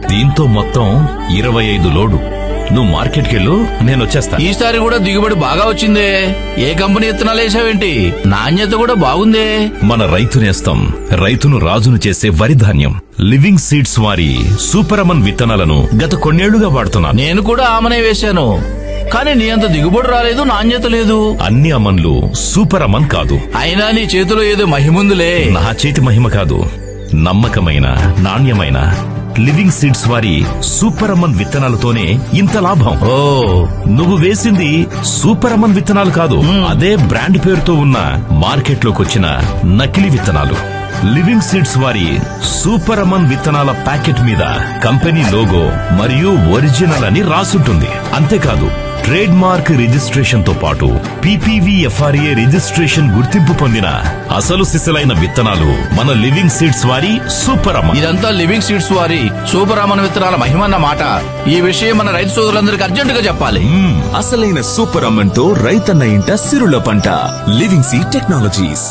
దీంతో మొత్తం 25 లోడు. నువ్వు మార్కెట్కెళ్ళు, నేను వచ్చేస్తా. ఈసారి కూడా దిగుబడి బాగా వచ్చిందే. ఏ కంపెనీ విత్తనాలు వేసావేంటి? నాణ్యత కూడా బాగుందే. మన రైతు నేస్తం, రైతును రాజును చేసే వరి ధాన్యం లివింగ్ సీడ్స్ వారి సూపర్ అమన్ విత్తనాలను గత కొన్నేళ్లుగా వాడుతున్నాను. నేను కూడా ఆమనే వేశాను, కానీ నీ అంత దిగుబడి రాలేదు, నాణ్యత లేదు. అన్ని అమన్లు సూపర్ అమన్ కాదు. అయినా నీ చేతిలో ఏదో మహిముందులే. నా చేతి మహిమ కాదు, నమ్మకమైన నాణ్యమైన లివింగ్ సీడ్స్ వారి సూపర్ అమన్ విత్తనాలతోనే ఇంత లాభం. ఓ, నువ్వు వేసింది సూపర్ అమన్ విత్తనాలు కాదు, అదే బ్రాండ్ పేరుతో ఉన్న మార్కెట్లోకి వచ్చిన నకిలీ విత్తనాలు. లివింగ్ సీడ్స్ వారి సూపర్ అమన్ విత్తనాల ప్యాకెట్ మీద కంపెనీ లోగో మరియు ఒరిజినల్ అని రాసుంటుంది. అంతేకాదు, ట్రేడ్ మార్క్ రిజిస్ట్రేషన్ తో పాటు PPVFRA రిజిస్ట్రేషన్ గుర్తింపు పొందిన అసలు సిసలైన విత్తనాలు మన లివింగ్ సీడ్స్ వారి సూపర్ అమన్. ఇదంతా లివింగ్ సీడ్స్ వారి సూపర్ అమన్ విత్తనాల మహిమన్న మాట. ఈ విషయం మన రైతు సోదరులందరికీ అర్జెంటుగా చెప్పాలి. అసలైన సూపర్ అమన్ తో రైతన్న ఇంట సిరుల పంట. Living seed technologies.